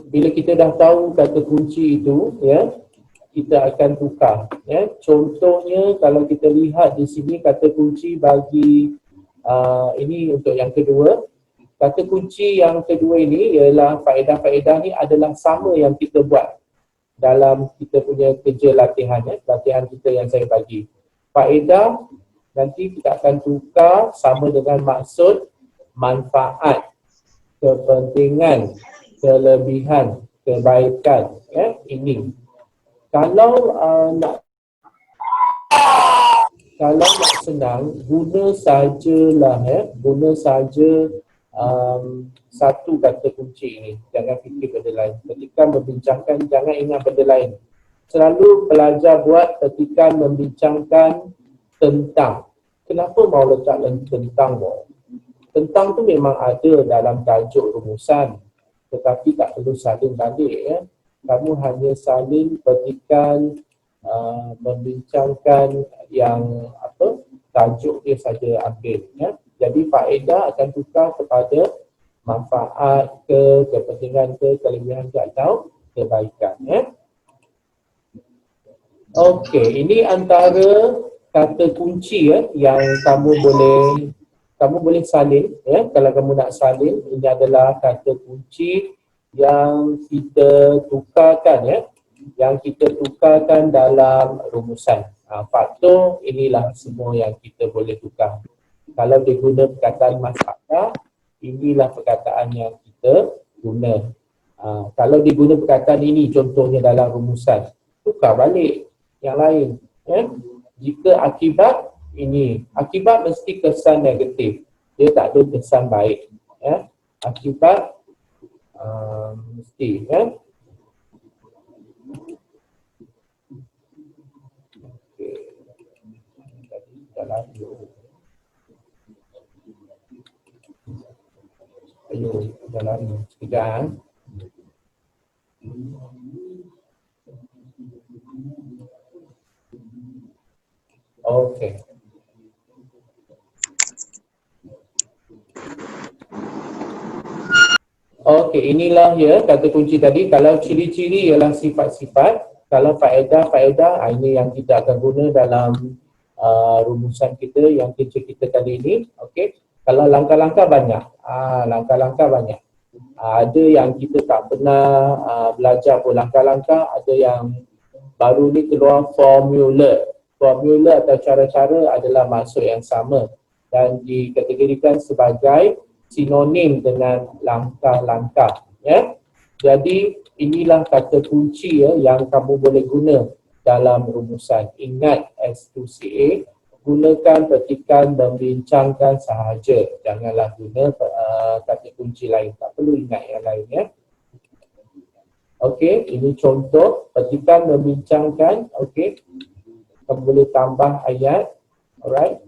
bila kita dah tahu kata kunci itu, ya, kita akan tukar. Ya. Contohnya kalau kita lihat di sini kata kunci bagi ini untuk yang kedua. Kata kunci yang kedua ini ialah faedah-faedah ni adalah sama yang kita buat dalam kita punya kerja latihan, ya, latihan kita yang saya bagi. Faedah nanti kita akan tukar sama dengan maksud, manfaat, kepentingan, kelebihan, kebaikan, ya, ini. Kalau nak senang, guna sajalah, ya, guna saja satu kata kunci ini. Jangan fikir benda lain. Ketika membincangkan, jangan ingat benda lain. Selalu belajar buat ketika membincangkan tentang. Kenapa mau letak tentang? Tentang tu memang ada dalam tajuk rumusan, tetapi tak perlu salin balik, ya. Kamu hanya salin petikan membincangkan yang apa, tajuk dia saja ambil, ya. Jadi faedah akan tukar kepada manfaat ke, kepentingan ke, kelebihan ke atau kebaikan, ya. Okey, ini antara kata kunci, ya, yang kamu boleh salin, ya. Kalau kamu nak salin, ini adalah kata kunci yang kita tukarkan, ya, yang kita tukarkan dalam rumusan. Faktor inilah semua yang kita boleh tukar. Kalau dia guna perkataan masalah, inilah perkataan yang kita guna. Kalau dia guna perkataan ini contohnya dalam rumusan, tukar balik yang lain, ya. Jika akibat, ini akibat mesti kesan negatif, dia tak ada kesan baik, ya. Akibat mesti, ya. Okey. Ayo, jalan sekejap. Okey. Okey, inilah, ya, kata kunci tadi. Kalau ciri-ciri ialah sifat-sifat, kalau faedah-faedah, ini yang kita akan guna dalam rumusan kita yang kerja kita kali ini. Okey. Kalau langkah-langkah banyak, langkah-langkah banyak. Ada yang kita tak pernah belajar pun langkah-langkah, ada yang baru ni keluar formula. Formula atau cara-cara adalah maksud yang sama dan dikategorikan sebagai sinonim dengan langkah-langkah, ya. Jadi inilah kata kunci, ya, yang kamu boleh guna dalam rumusan. Ingat S2CA, gunakan petikan membincangkan sahaja. Janganlah guna kata kunci lain. Tak perlu ingat yang lain, ya. Okey, ini contoh petikan membincangkan. Okey, kamu boleh tambah ayat. Alright.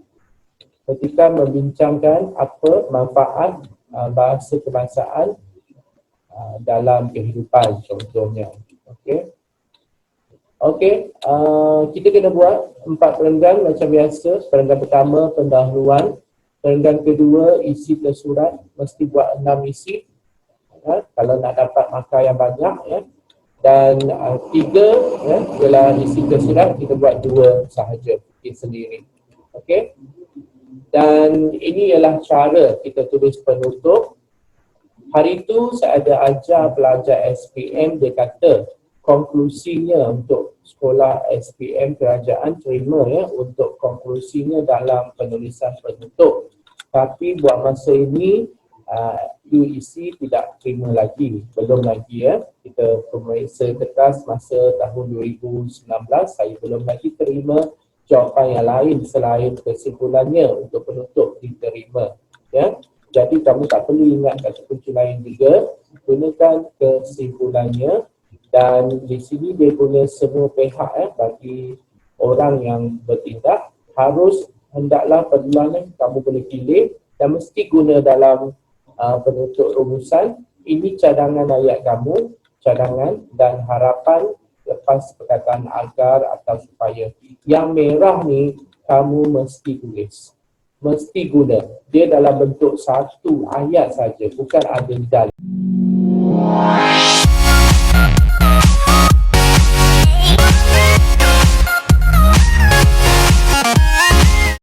Petikan membincangkan apa manfaat bahasa kebangsaan dalam kehidupan contohnya. Okey. Okey, kita kena buat 4 perenggan macam biasa. Perenggan pertama, pendahuluan. Perenggan kedua, isi tersurat. Mesti buat 6 isi, ya, kalau nak dapat markah yang banyak, ya. Dan 3, ya, ialah isi tersurat, kita buat 2 sahaja, bikin sendiri. Okey. Dan ini ialah cara kita tulis penutup. Hari itu saya ada ajar pelajar SPM, dia kata konklusinya untuk sekolah SPM kerajaan terima, ya, untuk konklusinya dalam penulisan penutup. Tapi buat masa ini UEC tidak terima lagi, belum lagi, ya. Kita pemeriksa kertas masa tahun 2019, saya belum lagi terima jawapan yang lain selain kesimpulannya untuk penutup diterima, ya. Jadi kamu tak perlu ingat kata kunci lain juga, gunakan kesimpulannya. Dan di sini dia guna semua pihak, bagi orang yang bertindak harus hendaklah perluan kamu boleh pilih dan mesti guna dalam penutup rumusan. Ini cadangan ayat kamu, cadangan dan harapan lepas perkataan agar atau supaya. Yang merah ni kamu mesti tulis, mesti guna. Dia dalam bentuk satu ayat saja, bukan ada di dalam.